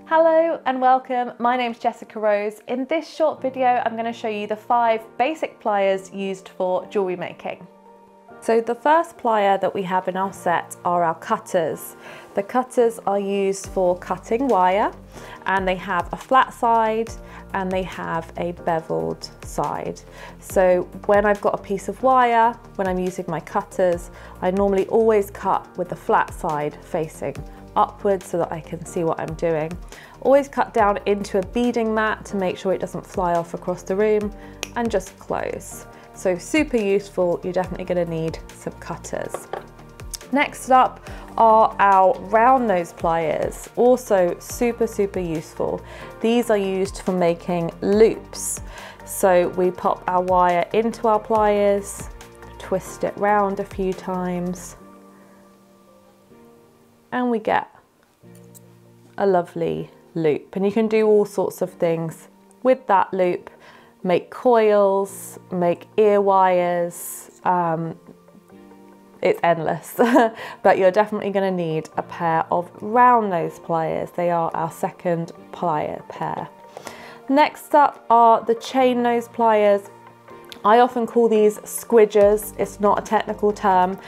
Hello and welcome, my name's Jessica Rose. In this short video I'm going to show you the 5 basic pliers used for jewellery making. So the first plier that we have in our set are our cutters. The cutters are used for cutting wire and they have a flat side and they have a beveled side. So when I've got a piece of wire, when I'm using my cutters, I normally always cut with the flat side facing upwards so that I can see what I'm doing. Always cut down into a beading mat to make sure it doesn't fly off across the room and just close. So super useful, you're definitely going to need some cutters. Next up are our round nose pliers, also super useful. These are used for making loops. So we pop our wire into our pliers, twist it round a few times, and we get a lovely loop. And you can do all sorts of things with that loop. Make coils, make ear wires, it's endless. But you're definitely going to need a pair of round nose pliers. They are our second plier pair. Next up are the chain nose pliers. I often call these squidgers, it's not a technical term.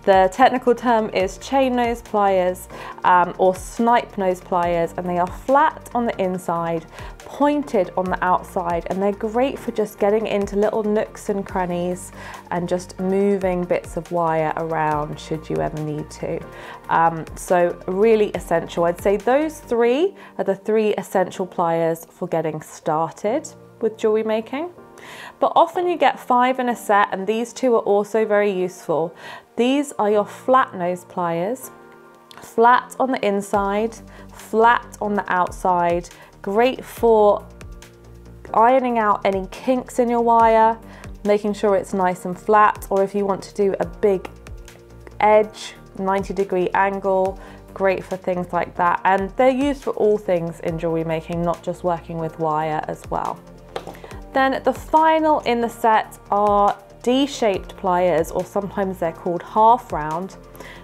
The technical term is chain nose pliers or snipe nose pliers, and they are flat on the inside, pointed on the outside, and they're great for just getting into little nooks and crannies and just moving bits of wire around should you ever need to. So really essential. I'd say those 3 are the 3 essential pliers for getting started with jewellery making. But often you get 5 in a set, and these 2 are also very useful. These are your flat nose pliers, flat on the inside, flat on the outside, great for ironing out any kinks in your wire, making sure it's nice and flat, or if you want to do a big edge, 90-degree angle, great for things like that. And they're used for all things in jewellery making, not just working with wire as well. Then the final in the set are D-shaped pliers, or sometimes they're called half round.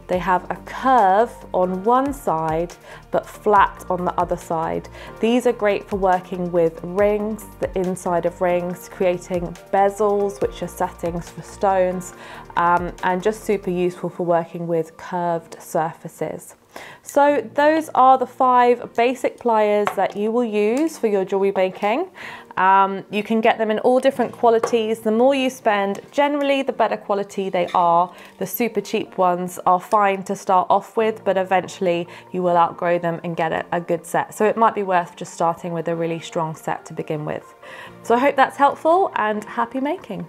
They have a curve on one side but flat on the other side. These are great for working with rings, the inside of rings, creating bezels, which are settings for stones, and just super useful for working with curved surfaces. So those are the 5 basic pliers that you will use for your jewellery making. You can get them in all different qualities. The more you spend, generally the better quality they are. The super cheap ones are fine to start off with, but eventually you will outgrow them and get a good set. So it might be worth just starting with a really strong set to begin with. So I hope that's helpful, and happy making.